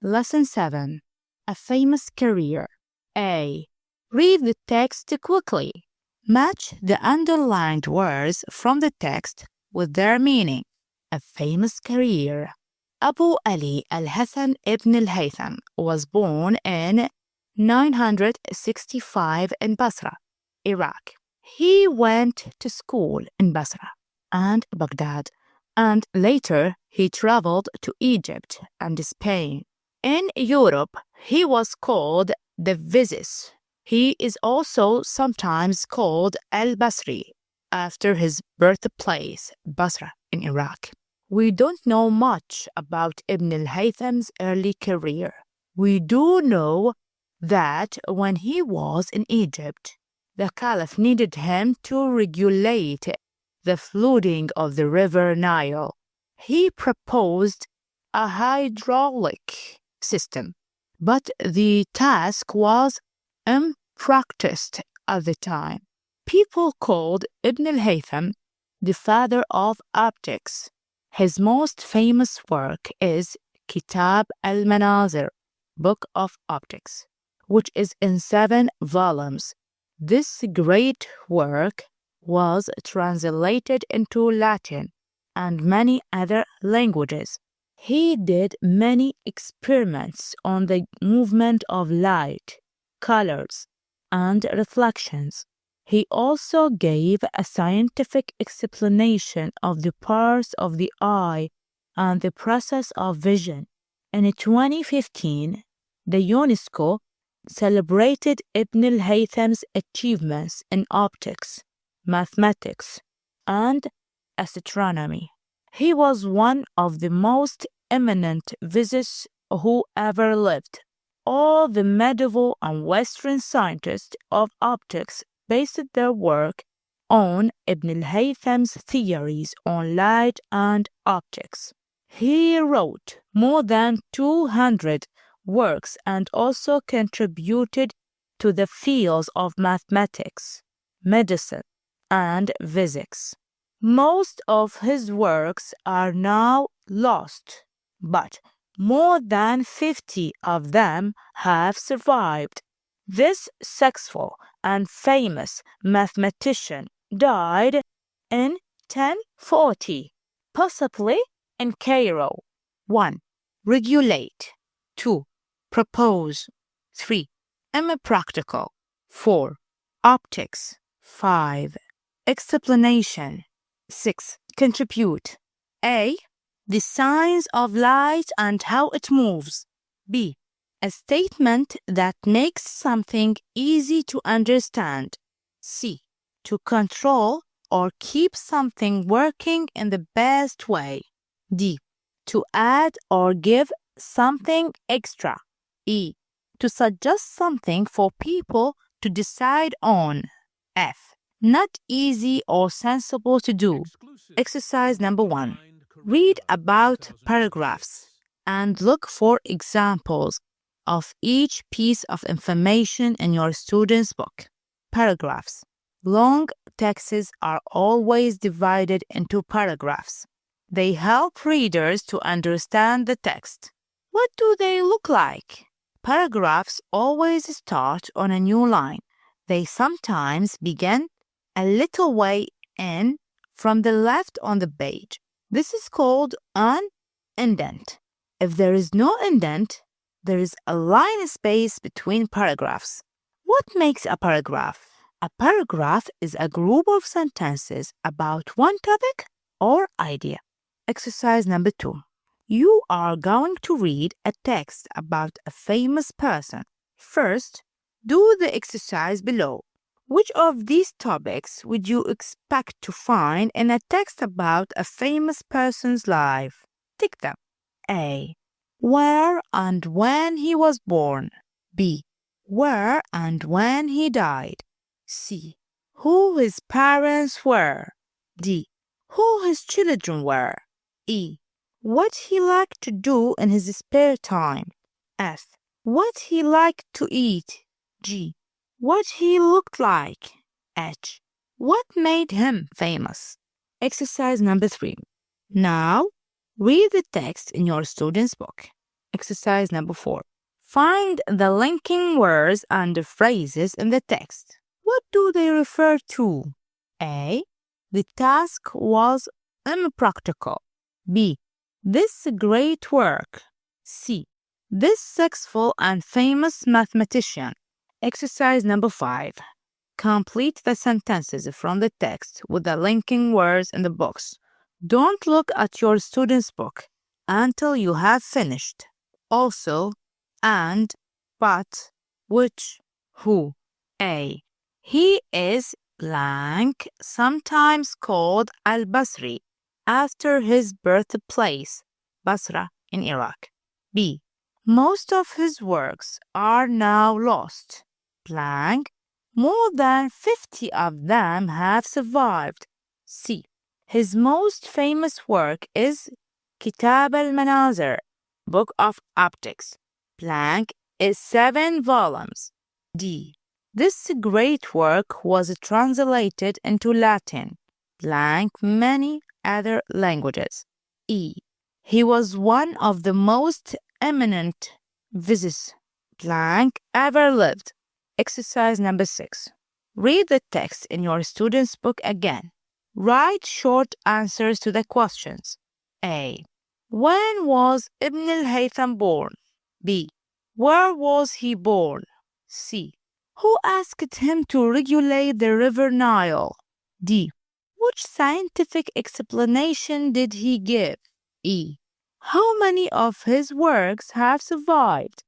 Lesson 7. A Famous Career. A. Read the text quickly. Match the underlined words from the text with their meaning. A famous career. Abu Ali al-Hasan ibn al-Haytham was born in 965 in Basra, Iraq. He went to school in Basra and Baghdad, and later he traveled to Egypt and Spain. In Europe, he was called the Vizier. He is also sometimes called al-Basri, after his birthplace, Basra, in Iraq. We don't know much about Ibn al-Haytham's early career. We do know that when he was in Egypt, the Caliph needed him to regulate the flooding of the river Nile. He proposed a hydraulic system, but the task was unpracticed at the time. People called Ibn al-Haytham the father of optics. His most famous work is Kitab al-Manazir, Book of Optics, which is in 7 volumes. This great work was translated into Latin and many other languages. He did many experiments on the movement of light, colors, and reflections. He also gave a scientific explanation of the parts of the eye and the process of vision. In 2015, the UNESCO celebrated Ibn al-Haytham's achievements in optics, mathematics, and astronomy. He was one of the most eminent viziers who ever lived. All the medieval and Western scientists of optics based their work on Ibn al-Haytham's theories on light and optics. He wrote more than 200 works and also contributed to the fields of mathematics, medicine, and physics. Most of his works are now lost, but more than 50 of them have survived. This successful and famous mathematician died in 1040, possibly in Cairo. 1. Regulate. 2. Propose. 3. Impractical. 4. Optics. 5. Explanation. 6. Contribute. A. The science of light and how it moves. B. A statement that makes something easy to understand. C. To control or keep something working in the best way. D. To add or give something extra. E. To suggest something for people to decide on. F. Not easy or sensible to do. Exercise number 1. Read about paragraphs and look for examples of each piece of information in your student's book. Paragraphs. Long texts are always divided into paragraphs. They help readers to understand the text. What do they look like? Paragraphs always start on a new line. They sometimes begin a little way in from the left on the page. This is called an indent. If there is no indent, there is a line space between paragraphs. What makes a paragraph? A paragraph is a group of sentences about one topic or idea. Exercise number 2. You are going to read a text about a famous person. First, do the exercise below. Which of these topics would you expect to find in a text about a famous person's life? Tick them. A. Where and when he was born. B. Where and when he died. C. Who his parents were. D. Who his children were. E. What he liked to do in his spare time. F. What he liked to eat. G. What he looked like. H. What made him famous. Exercise number 3. Now, read the text in your student's book. Exercise number 4. Find the linking words and phrases in the text. What do they refer to? A. The task was impractical. B. This great work. C. This successful and famous mathematician. Exercise number 5. Complete the sentences from the text with the linking words in the box. Don't look at your student's book until you have finished. Also, and, but, which, who. A. He is blank, sometimes called Al-Basri, after his birthplace, Basra in Iraq. B. Most of his works are now lost, blank. More than 50 of them have survived. C. His most famous work is Kitab al-Manazir, Book of Optics, blank, is 7 volumes. D. This great work was translated into Latin, blank, many other languages. E. He was one of the most eminent physicists, blank, ever lived. Exercise number 6. Read the text in your student's book again. Write short answers to the questions. A. When was Ibn al-Haytham born? B. Where was he born? C. Who asked him to regulate the river Nile? D. Which scientific explanation did he give? E. How many of his works have survived?